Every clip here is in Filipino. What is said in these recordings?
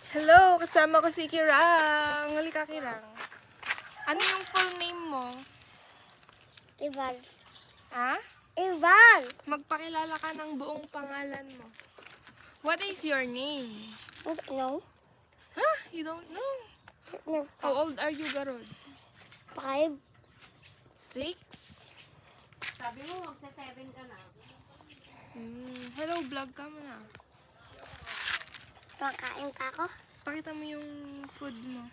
Hello! Kasama ko si Kirang. Halika, Kirang. Ano yung full name mo? Ivan. Ha? Ivan. Magpakilala ka ng buong pangalan mo. What is your name? No. Huh? You don't know? No. How old are you, Garod? 5. 6? Sabi mo, magsa-7 ka na. Hello, vlog ka mo na. Makain ka ako. Pakita mo yung food mo.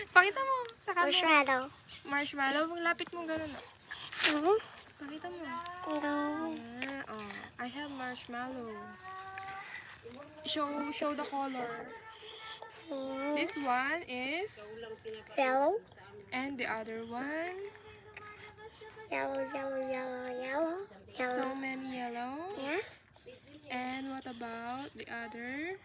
Pakita mo sa camera. Marshmallow. Marshmallow. Lapit mo gano'n. Mm-hmm. Pakita mo. No. I have marshmallow. Show the color. This one is, Yellow. and the other one. Yellow, yellow, yellow, yellow. Yellow. So many yellow. Yes. And what about the other?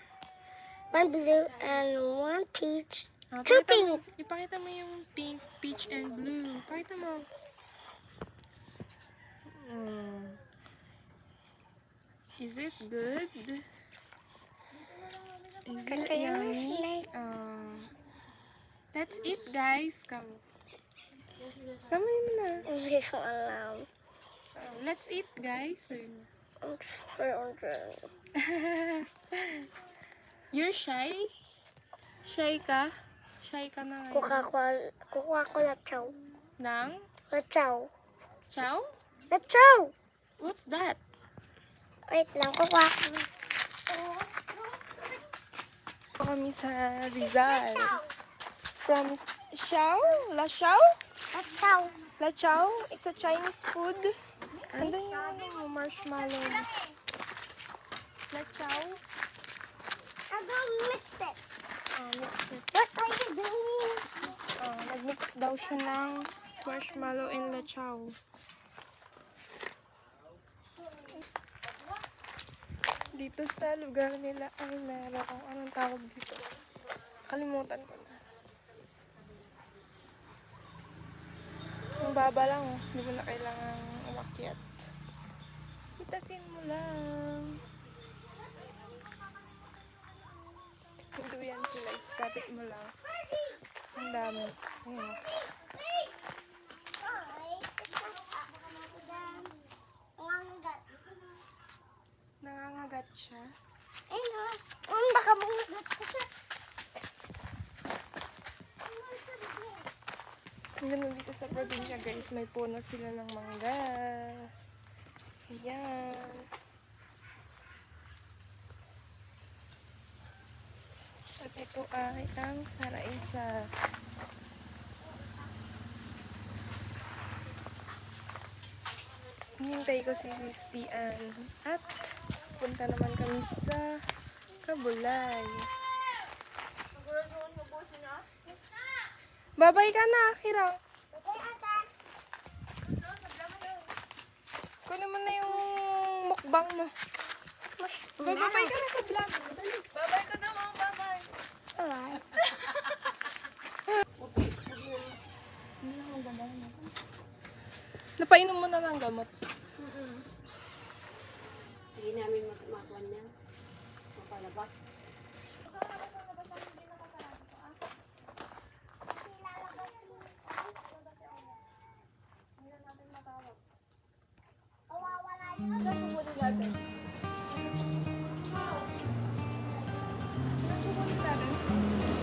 One blue and one peach. Ah, Two pakita mo- pink. Ipakita mo yung pink, peach, and blue. Pakita mo. Is it good? Is it yummy? Let's eat, guys. Come. Sama mo na. Hindi ko alam. Let's eat, guys. You're shy? Shy ka? Shy ka na ngayon. Coca-Cola chow. Nang? Chow. Chow? Chow. What's that? Wait lang, Coca-Cola. Kami sa Rizal. From Xiao? La Xiao? Chow. La Chow? It's a Chinese food. Andun yung marshmallow. La Chow? I'm gonna mix it. Mix it. What are you doing? Nag-mix daw siya ng marshmallow and La Chow. Dito sa lugar nila ay meron kung anong tawag dito. Kalimutan ko na. Ang baba lang, oh. Hindi mo na kailangan umakyat. Itasin mo lang. Hindi yan sila. Isabit mo lang. Ang dami. Ayun. Nangangagat siya. Baka mangagat ko siya. Ang ganda dito sa probinsya, guys. May puno sila ng mangga. Ayan. At ito ay ang Saraisa. Hintay ko si Sistian. At punta naman kami sa Kabulay. Babay ka na, Hirang. Kunin mo na yung mukbang mo. Babay ka na sa vlog. Dali. Babay ka daw, mga babay. Alright. Napainom mo na ng gamot. Hindi namin makuha niya. Mapalabas.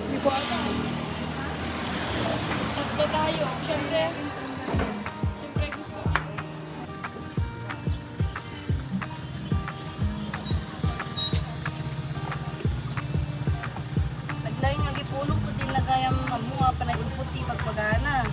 Hindi ko alam. Tatlo tayo. Siyempre gusto din. Naglaring nga gipulong po din lagayang mamuha pa na puti pagpagana.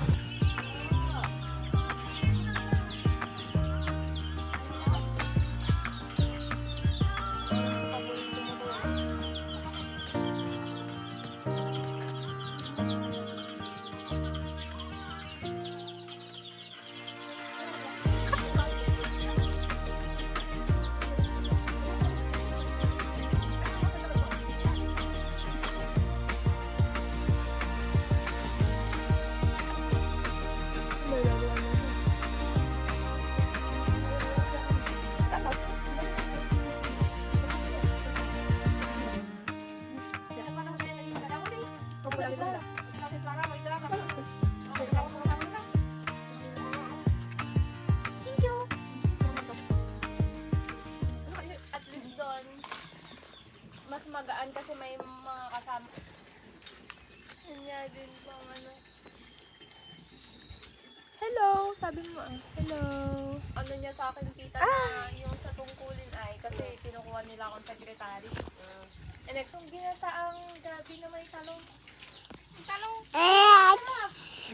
Thank you. At least doon, mas magaan kasi may mga kasama. Kanya din pang ano. Hello, sabi mo ah. Hello. Ano niya sa akin, tita, na yung sa tungkulin ay kasi kinukuha nila akong secretary. And next, yung ginataang gabi na may talong. May talong.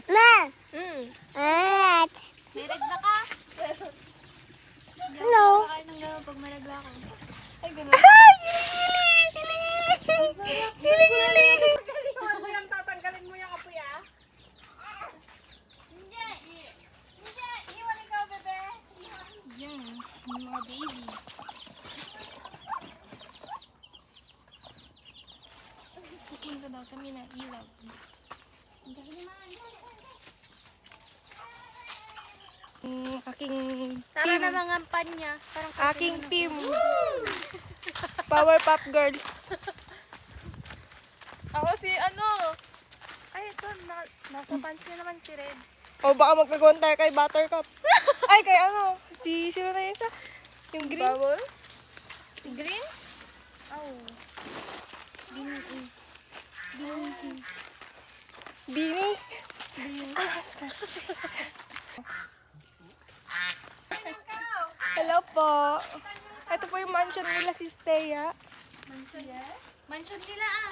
Ma! Mm. May regla ka? Hello. Kakain ng gano'n pag may regla ako. Ay, gano'n. Ay, gili-gili. Ano yan, tatanggalin mo yung apoy, ah? Hindi. Hindi. Iwan ikaw, bebe. Yan, yung mga baby. Pupunta daw kami ng ilog. Aking Tara team. na mga panya. Parang Aking team. Power Pop Girls. ako si ano. Ay, ito. Nasa pants niya naman si Red. O baka magkagawan tayo kay Buttercup. Ay, kay ano? Sino na yun sa? Yung green? Bubbles? Green? Oh. Beanie? Hello po. Ito po yung mansion nila si Stea. Mansion nila ah.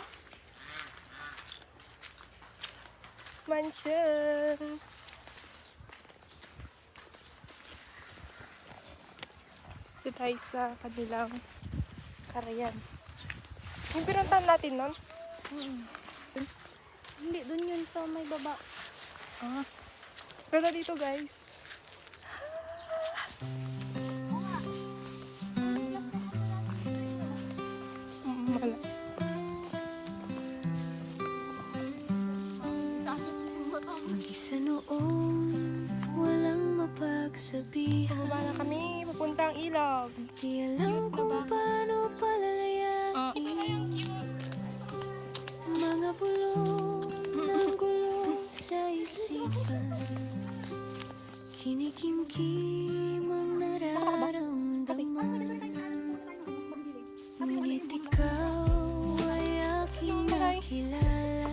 Mansion. Dito tayo sa kanilang karayan. Yung pinuntahan natin nun? Hindi, dun yun sa may baba. Ah. Ganda dito guys. Wala. Isa noon, walang mapagsabihan. Baba na kami. Papuntang ilog. Di alam kung paano palalayan. Ito na yung cute. Mga bulong ng gulong sa isipan. Kinikimkim ang nararamdaman. Ngunit ikaw ay aking nakilala.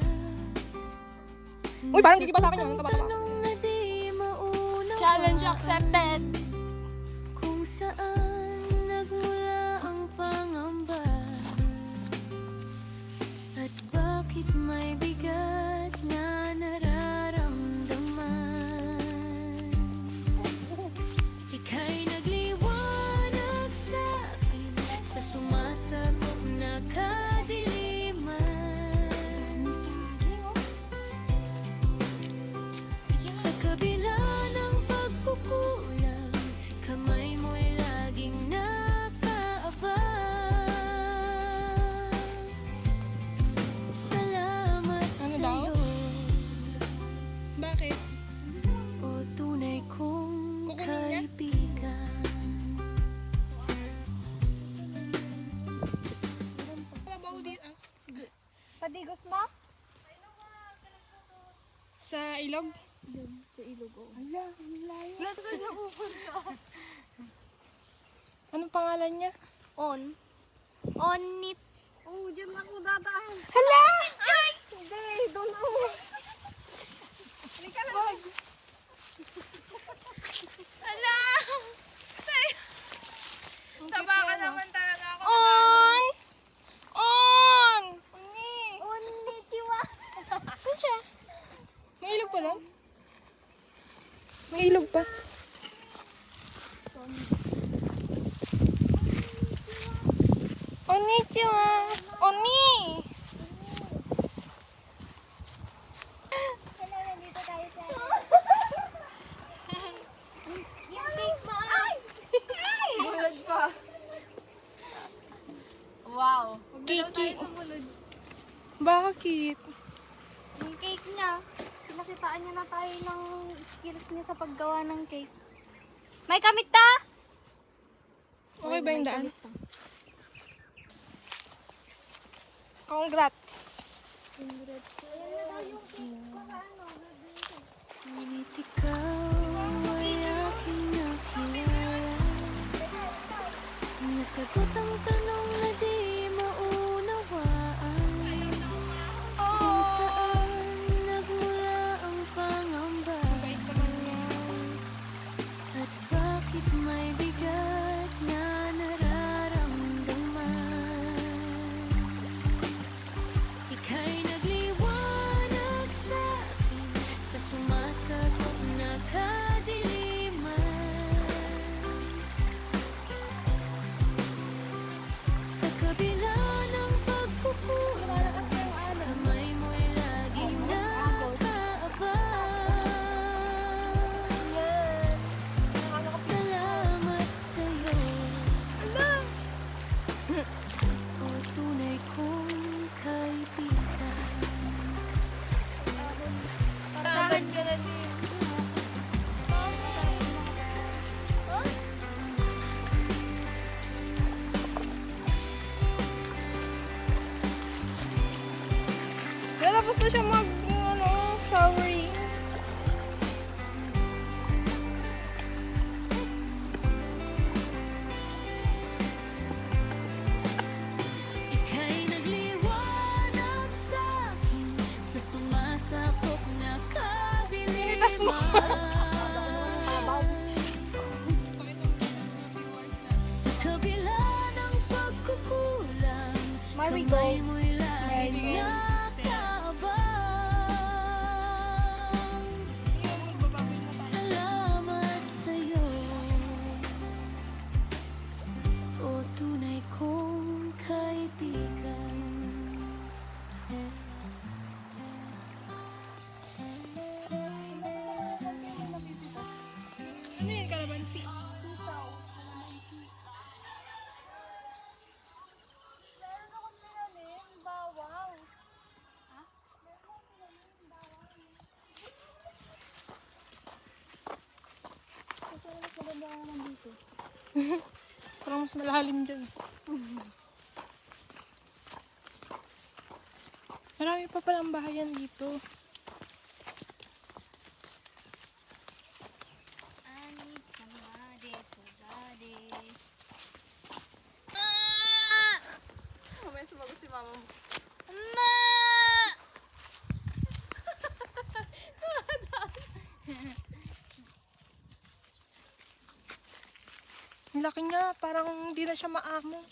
Uy, parang gigiba sa akin yun. Taba-taba. Tanong na di mauna. Challenge accepted. Kung saan nagmula ang pangamba. At bakit may bigat na nararamdaman. Ika'y nagliwanag sa akin sa sumasagok na kadiliman. Sa kabila ng pagkukulang, kamay mo'y laging nakaabang. Salamat Ano daw? sa'yo, Bakit? o tunay kong Kukunin niya? kaibigan. Trabaho dito. Padigos mo? Sa ilog? Sa ilog, oh. Anong pangalan niya? On it. Oh, dyan lang ko dadaan. Hala! Ay! Hindi, doon ako. Halika na. Wag! Hala! Saba ka naman talaga ako. On! On! On it, iwa. Saan siya? May ilog pa lang? May ilog pa. Konnichiwa! Oni! Hello, nandito tayo sa... Yung cake mo, ay! Bulod pa. Wow. Kiki. Sumunod. Bakit? Yung cake niya, pinakitaan niya na tayo ng skills niya sa paggawa ng cake. May kamit ta? Okay ba yung daan? Congrats! Ngunit ikaw ay aking nakilala. Nasagot ang tanong na di maunawaan. Kung saan nagmula ang pangamba. At bakit may bigat na nararamdaman. Ika'y nagliwanag sa akin sa sumasagot na kadiliman. Sa kabila ng pagkukulang, kamay mo'y laging nakaabang. Salamat sa'yo, o tunay kong kaibigan. Parang ka na din. Tapos na siya showering. Ika'y nagliwanag sa'kin sa sumasakop na Pinitas mo. kadiliman. Sa kabila ng pagkukulang, kamay mo'y laging nakaabang. Salamat sa'yo, o tunay kong kaibigan. Ano yun, kalabansi? Parang mas malalim dyan. Marami pa palang bahayan dito. May sumagot si mama mo. Ang laki niya, parang hindi na siya maamo.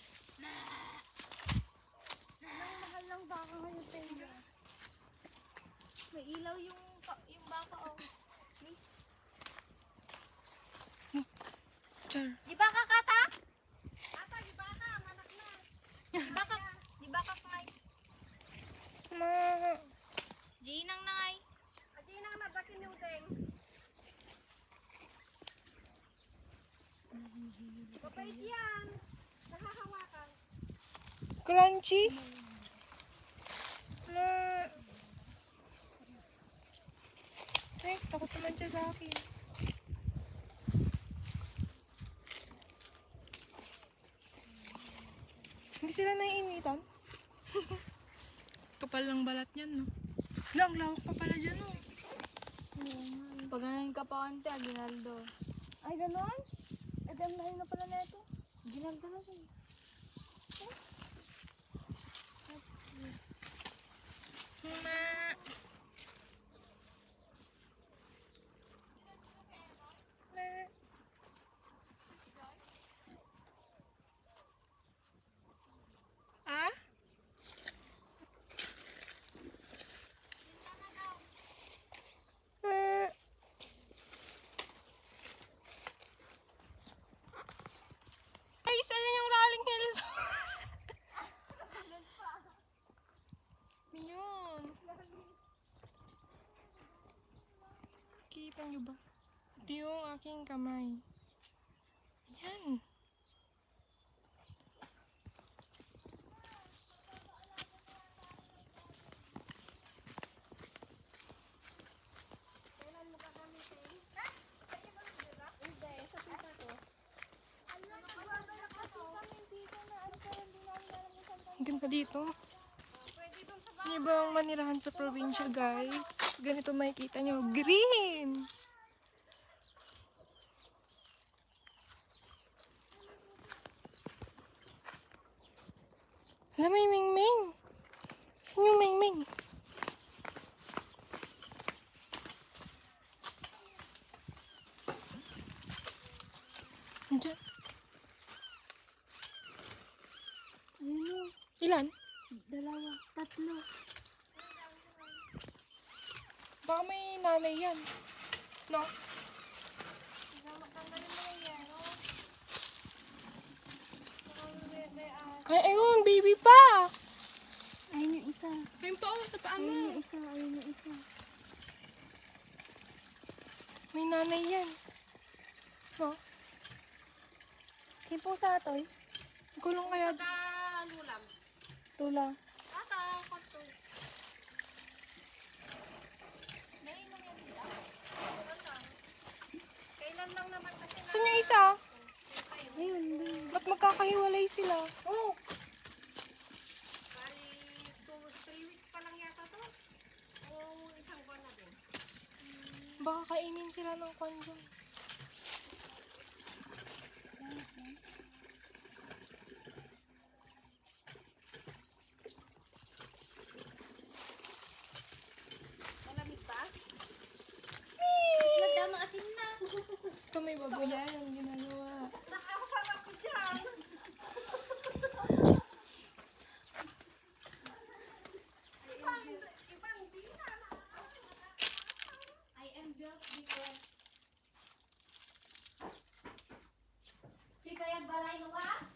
Mahal lang baka ngayon tayo. May ilaw yung baka oh. Char. Di ba kakata? Ata, di ba ka? Manak na. Di ba ka kay? Ma. Ginang nangay. Ginang na bakin yung teng. Papait yan. Nakahawakan. Crunchy. Ma. Ay, takot naman siya sa akin. Hindi sila naiinitan? Kapal lang balat niyan, no? Lang, lawak pa pala dyan, no? Pag ganun ka pa konti, Aguinaldo. Ay, ganon? Ay, ganahin na pala neto. Aguinaldo na siya. Ma. Ah? Guys, ayun yung Rolling Hills. Yun. Kita nyo ba? Ito yung aking kamay. Ayan. Ang ganda dito. Gusto niyo ba ang manirahan sa probinsya, guys? Ganito makikita niyo. Green! Hala, may Mingming. Sino yung Mingming? Andiyan. Ayun o. Ilan? Dalawa. Tatlo. Baka may nanay yan. No? Ay, ayun, baby pa! Ayun yung isa. Ayun pa, oh, sa paa Ayun mo. yung isa. Ayun yung isa. May nanay yan. No? Kaya po sa atoy. Gulong kaya. Tula. Saan yung isa? Ayun. Ayun. Ba't magkakahiwalay sila? Oh! Baka kainin sila ng kwan dyan. Nagdama asin na. Ito may baboyan ang ginagawa. I am just before. Di kaya balay mo ba?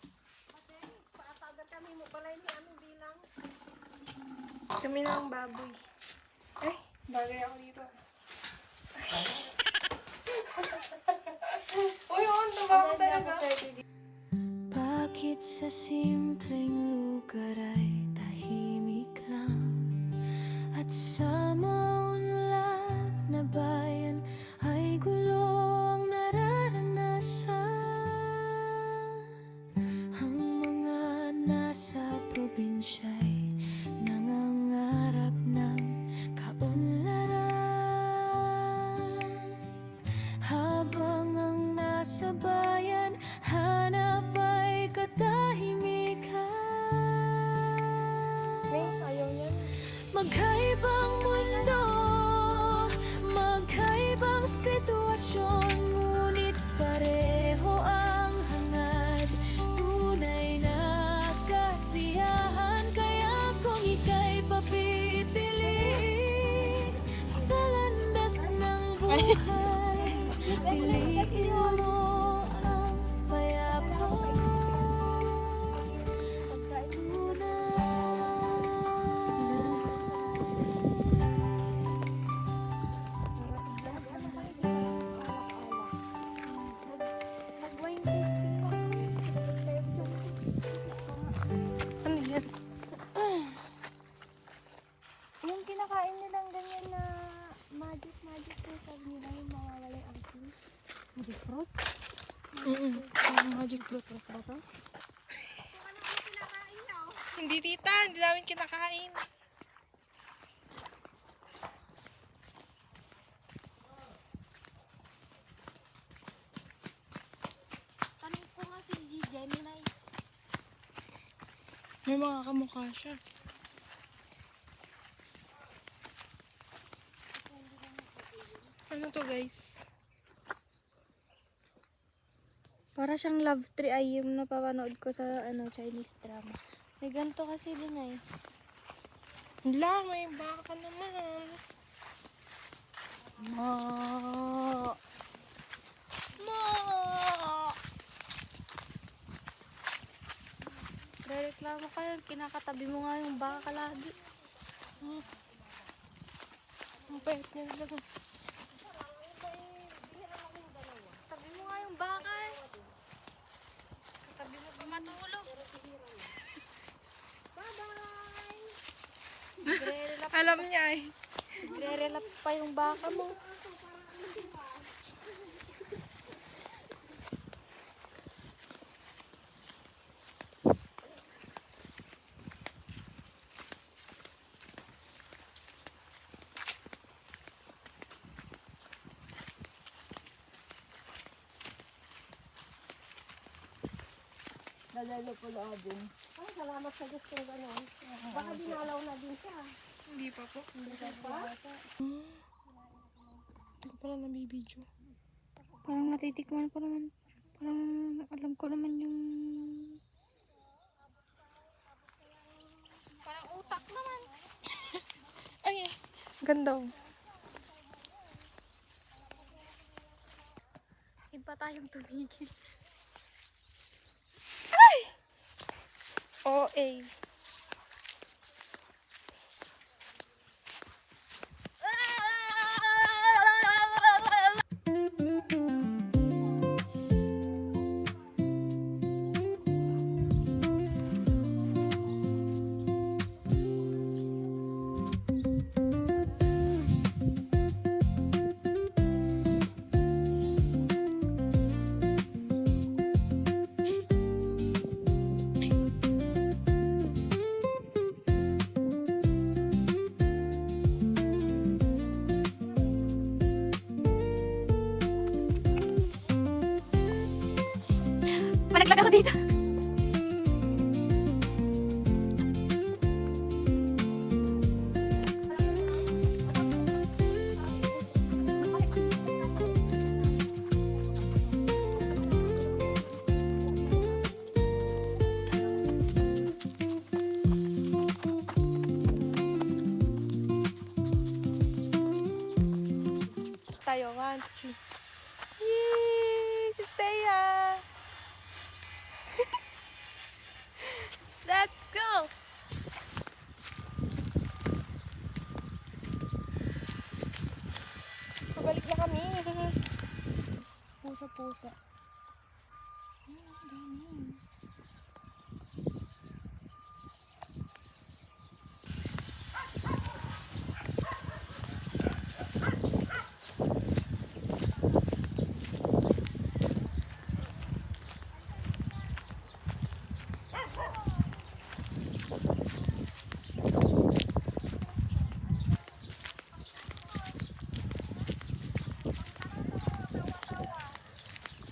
Kami na ang baboy. Ay, bagay ako dito. Uy, on, tumama talaga. Bakit sa simpleng lugar ay tahimik lang? At sa maunlad na bayan ay gulo ang nararanasan. Ang mga nasa probinsya'y nangangarap ng kaunlaran, habang ang nasa bayan hanap ay katahimikan. Ayaw yan. Magkaibang mundo, magkaibang sitwasyon, ngunit pareho ang hangad, tunay na kasiyahan. Kaya kung ika'y papipiliin sa landas ng buhay, piliin mo ang payapa. Ano yan? Yung kinakain nilang ganyan na magic na sabi nila yung mawawala yung asin. Magic fruit? Magic fruit. Ito? Hindi, tita. Hindi namin kinakain. Tanong ko nga si Gemini. May mga kamukha siya. Ano to, guys? Para siyang love tree ay yung napapanood ko sa Chinese drama. May ganito kasi dun ay. Wala, may baka naman. Ma. Reklamo kayo, kinakatabi mo nga yung baka lagi. Ang pait niya lang. Tabi mo nga yung baka eh. Katabi mo pa matulog. Bye-bye! Alam niya eh. Nagre-relapse pa yung baka mo. Nadalo po din. Ay, salamat sa Diyos kung gano'n. Baka dinalaw na din siya. Hindi pa po. Hindi ko pala nabibidyo. Parang natitikman ko naman. Parang alam ko naman yung... Parang utak naman. Ay, ganda. Iba tayong tumigil. OA. Malaglag ako dito. Tayo, 1, 2, 3. Yay! Si Steya! Let's go! Pabalik na kami. Pusa-pusa. Ay, ang dami.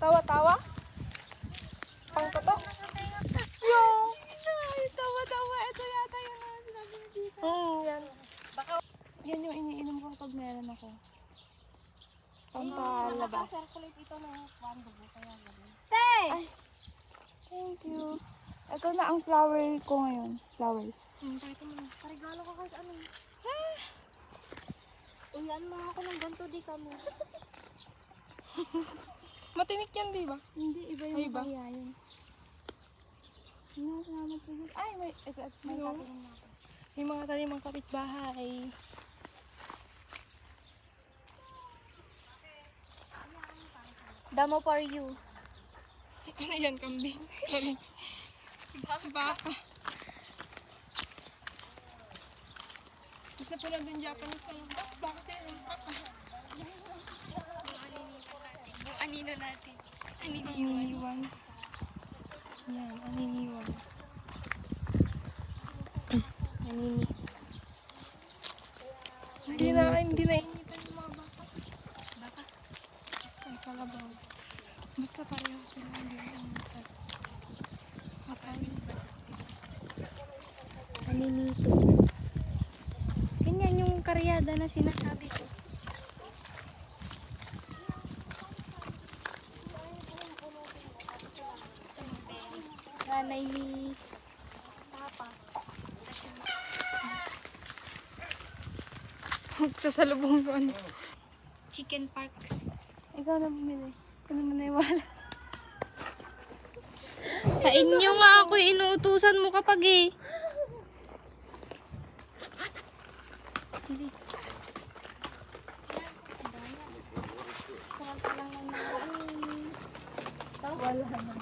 Tawa-tawa? Pang toto? Yo! Tawa-tawa. Ito yata yung sinabi ni Tita. Yan. Yan yung iniinom ko pag meron ako. Pampalabas. Circulate ito ng kwando mo. Kaya gano'n. Thank you. Ito na ang flower ko ngayon. Flowers. Pakita mo na. Parigalo ka kahit ano. Uyan mo ako ng ganito di kami. Matinik yan, di ba? Hindi, iba yung Ay, iba? makayayan. Salamat sa Diyos. Ay, may Ano? tatanong na ako. May mga talimang kapitbahay. Damo for you. Ano yan, kambing? Baka. Tapos na po na dun Japanese na bakit yan? Baka. Anino natin. Aniniwan. Yan, aniniwan. Anini. Hindi na initan yung mga baka. Baka? Ay, kalabaw. Basta pareho sila, hindi na initan. Kapal. Aninito. Ganyan yung karyada na sinasabi ko. Nanay ni Papa. Magsasalubong ko ano. Chicken Parks. Ikaw na bumili. Ikaw naman naiwala. Sa inyo nga ako inuutusan mo kapag eh. Dili. Wala naman.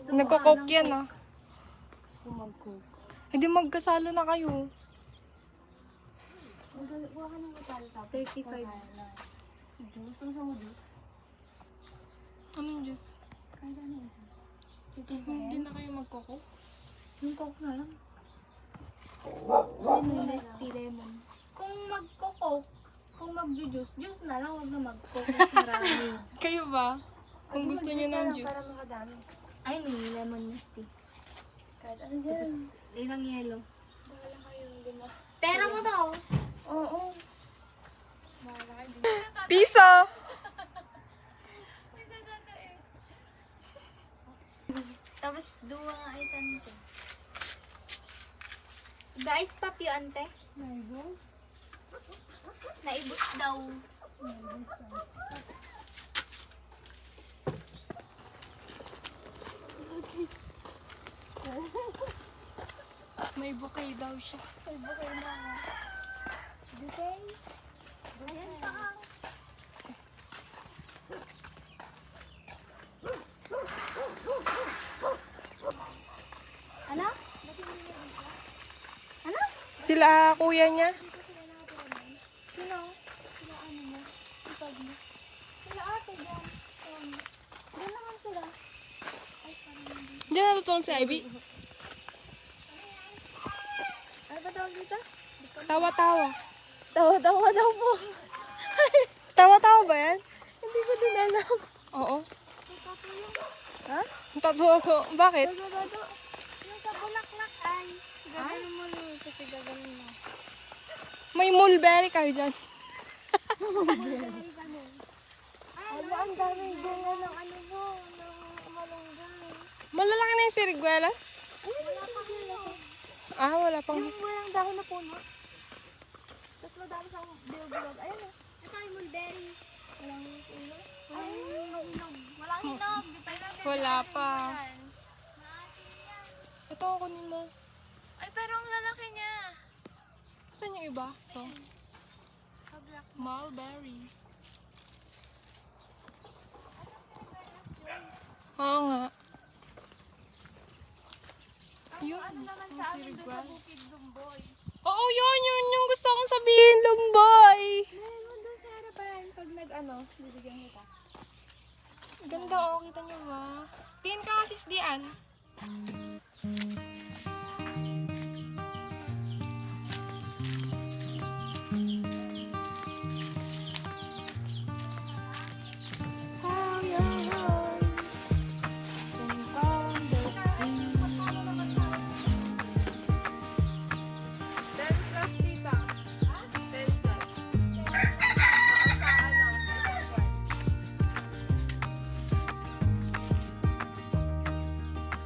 Nagko-coke yan ah. Hindi magkasalo na kayo. 35. Juice, ang sama juice. Anong juice? Hindi na kayo magko-coke? Yung coke na lang. Ano yung tea lemon? Kung Kung magko-coke, kung mag-juice, juice na lang, huwag na mag-coke. Mas marami. Kayo ba? Kung gusto nyo ng juice. Para makadami. Ay, may lemon musty. Kahit ano dyan. Ilang yelo. Bahala kayo, lima. Pera mo daw. Oo. Piso! Tapos, duwa nga ay sante. Guys, papi ante. Naibos daw. May bouquet daw siya. Bouquet. Ayan pa. Ano? Sila kuya niya. Sino? Sila ano mo? Ipag mo? Sila ate dyan. Doon naman sila. Diyan natutulog si Ivy. Ano ba tawag dito? Tawa-tawa. Tawa-tawa daw po. Tawa-tawa ba yan? Hindi ko din alam. Oo. Ha? Tato. Bakit? Yung sa bulaklak ay. Gaganon mo nun kasi gaganon mo. May mulberry kayo dyan. Ay, ang dami bunga ng ano mo, ng malunggay. Malalaki na yung siriguelas. Wala pa sila. Ah, wala pang... Yung walang dahon na puno. Tapos madami siyang bilog-bilog. Ayun o. Ito ay mulberry. Walang hinog. Walang hinog. Walang hinog. Di pa yun. Wala pa. Ito, kunin mo. Ay, pero ang lalaki niya. Saan yung iba? Ito. Kablak. Mulberry. Oo nga. Yun, ang sirigual. Oo, yun yung gusto kong sabihin, Lumboy. Meron doon sa harapan. Pag nag-ano, bibigyan kita. Ganda, oh, kita nyo ba? Tingin ka kasi Dian.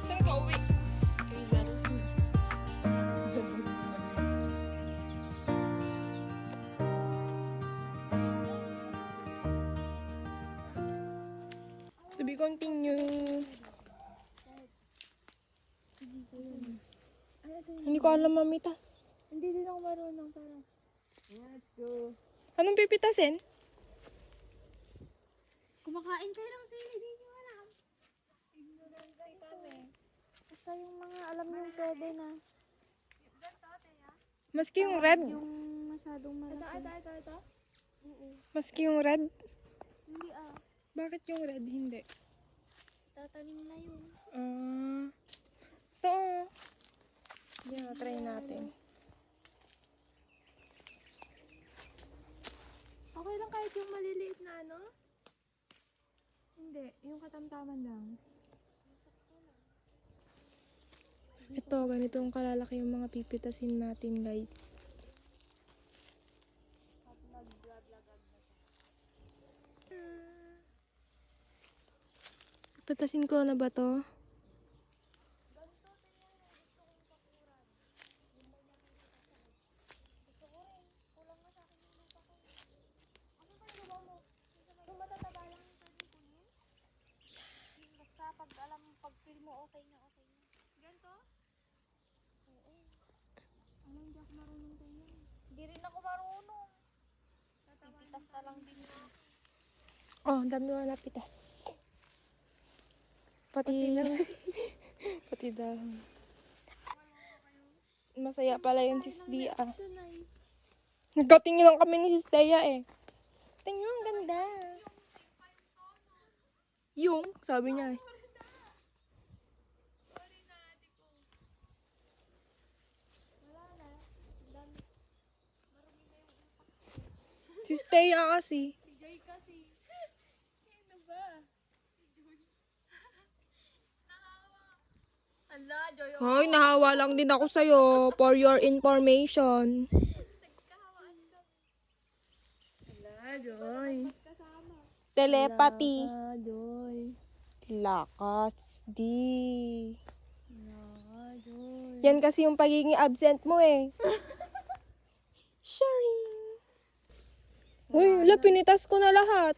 Saan ka uwi? Rizal. To be continue. Hindi ko alam mamitas. Hindi din ako marunong parang. Anong pipitasin? Kumakain kayo ng sili, di nyo alam. Ignorant kayo kami. Basta yung mga alam nyo pwede na. Maski yung red? Yung masyadong malaki. Ito? Maski yung red? Hindi ah. Bakit yung red hindi? Tatanim na yun. Ito. Yeah, try natin. Okay lang kahit yung maliliit na ano? Hindi, yung katamtaman lang. Ito, ganito yung kalalaki yung mga pipitasin natin, guys. Pipitasin ko na ba to? Yung matataba lang yung pwede kunin? Basta pag alam, pag feel mo okay na. Ganito? Oo. Ano, hindi ako marunong ganyan. Hindi rin ako marunong. Pipitas na lang din na. Oh, ang dami ko napitas. Pati pati dahon. Masaya pala yung sis Dia. Nagkatingin lang kami ni sis Dia eh. Tingnan ang ganda. Yung, sabi niya eh. Thea kasi. Si Joy kasi. Sino ba? Si Joy. Nahawa. Ala, Joy. Hoy, nahawa lang din ako sa'yo for your information. Nagkahawaan ka. Ala, Joy. Kasama. Telepathy. Joy. Lakas, di. Joy. Yan kasi yung pagiging absent mo eh. Sharing. Uy, wala, pinitas ko na lahat.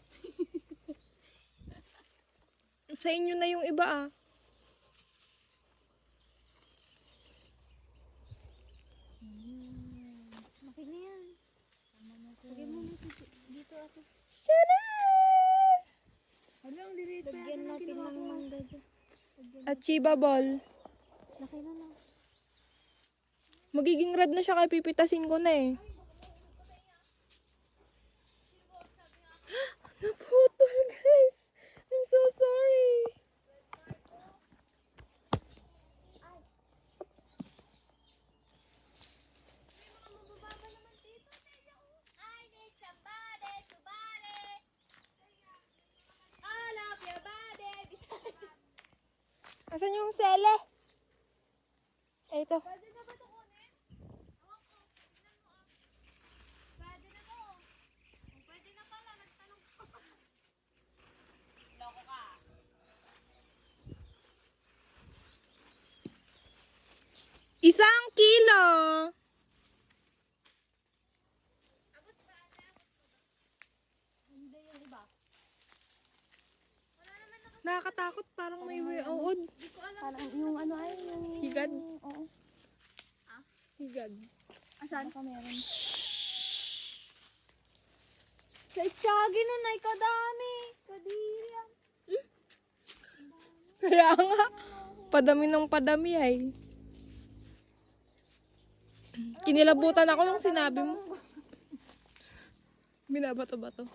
Sa inyo na yung iba ah. Makin na yan. Lagyan mo dito ako. Sharing! Lagyan natin ng mangga dyan. Achievable. Laki na lang. Magiging red na siya kaya pipitasin ko na eh. Naputol guys. I'm so sorry. I need somebody to body. All of your body. Asan yung sele? Ito. Pwede na ba ito kunin? Ewan ko. Tignan mo ah. Pwede na to. Kung pwede na pala, nagtanong ko pa. Loko ka. Isang kilo. Abot ba? Hindi yung iba. Wala naman ako. Nakakatakot, parang may uod. Hindi ko alam. Parang yung ano ay, yung... Higad. Oo. Higad. Asan? Baka meron. Sa Itchagi nun ay kadami. Kadiri yan. Kaya nga. Padami ng padami ay. Kinilabutan ako nung sinabi mo. Binabato-bato.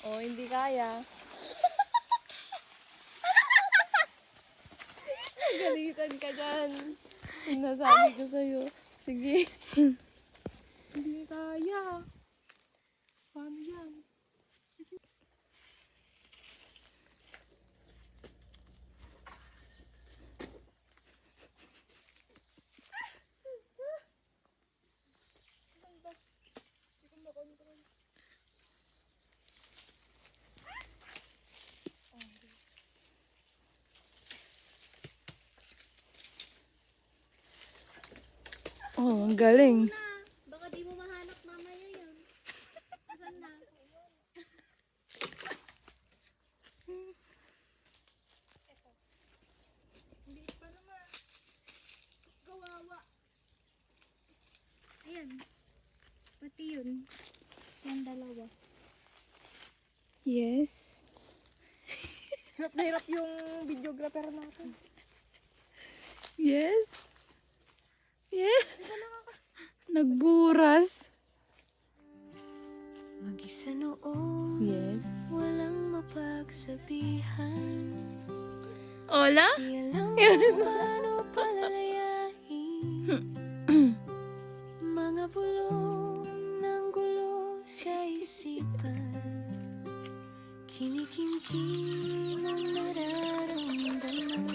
Oh, hindi kaya. Galitan ka dyan. Sinasabi ko sa'yo. Sige. Hindi kaya. Paano yan? Oh, ang galing. Baka di mo mahanap mamaya yun. Asan na? Kawawa. Ayan. Pati yun. Yung dalawa. Yes. Hirap na hirap yung videographer natin. Yes. Yes. Nagburas. Mag-isa noon, Yes. walang mapagsabihan. Hola? Di alam kung paano palalayain mga bulong ng gulo sa isipan. Kinikimkim ang nararamdaman,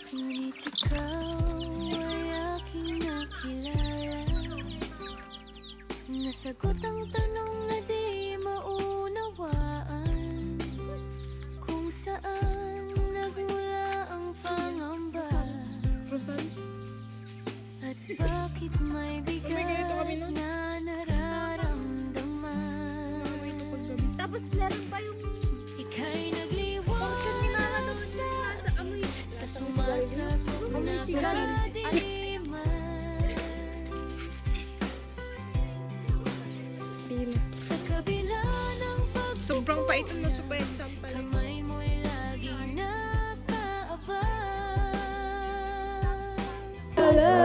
ngunit ikaw ay aking nakilala. Nasagot ang tanong na di maunawaan, kung saan nagmula ang pangamba, Rosal? at bakit may bigat ganito kami nun. na nararamdaman. Tapos meron pa yung Ika'y nagliwanag sa sumasagot na kadiliman. Sa kabila ng Sobrang pait ang super example. kamay mo'y laging nakaabang. Hello!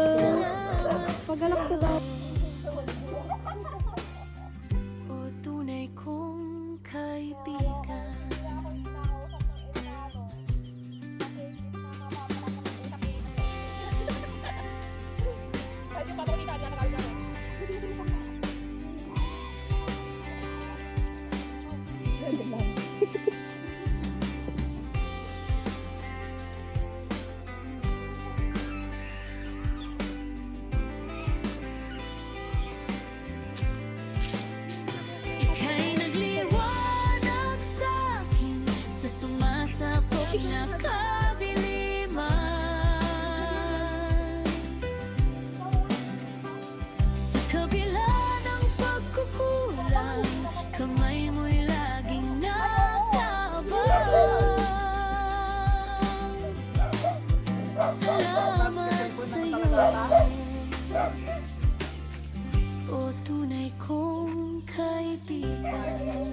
Salamat pagalak ko daw. o tunay kong kaibigan. O tunay kong kaibigan.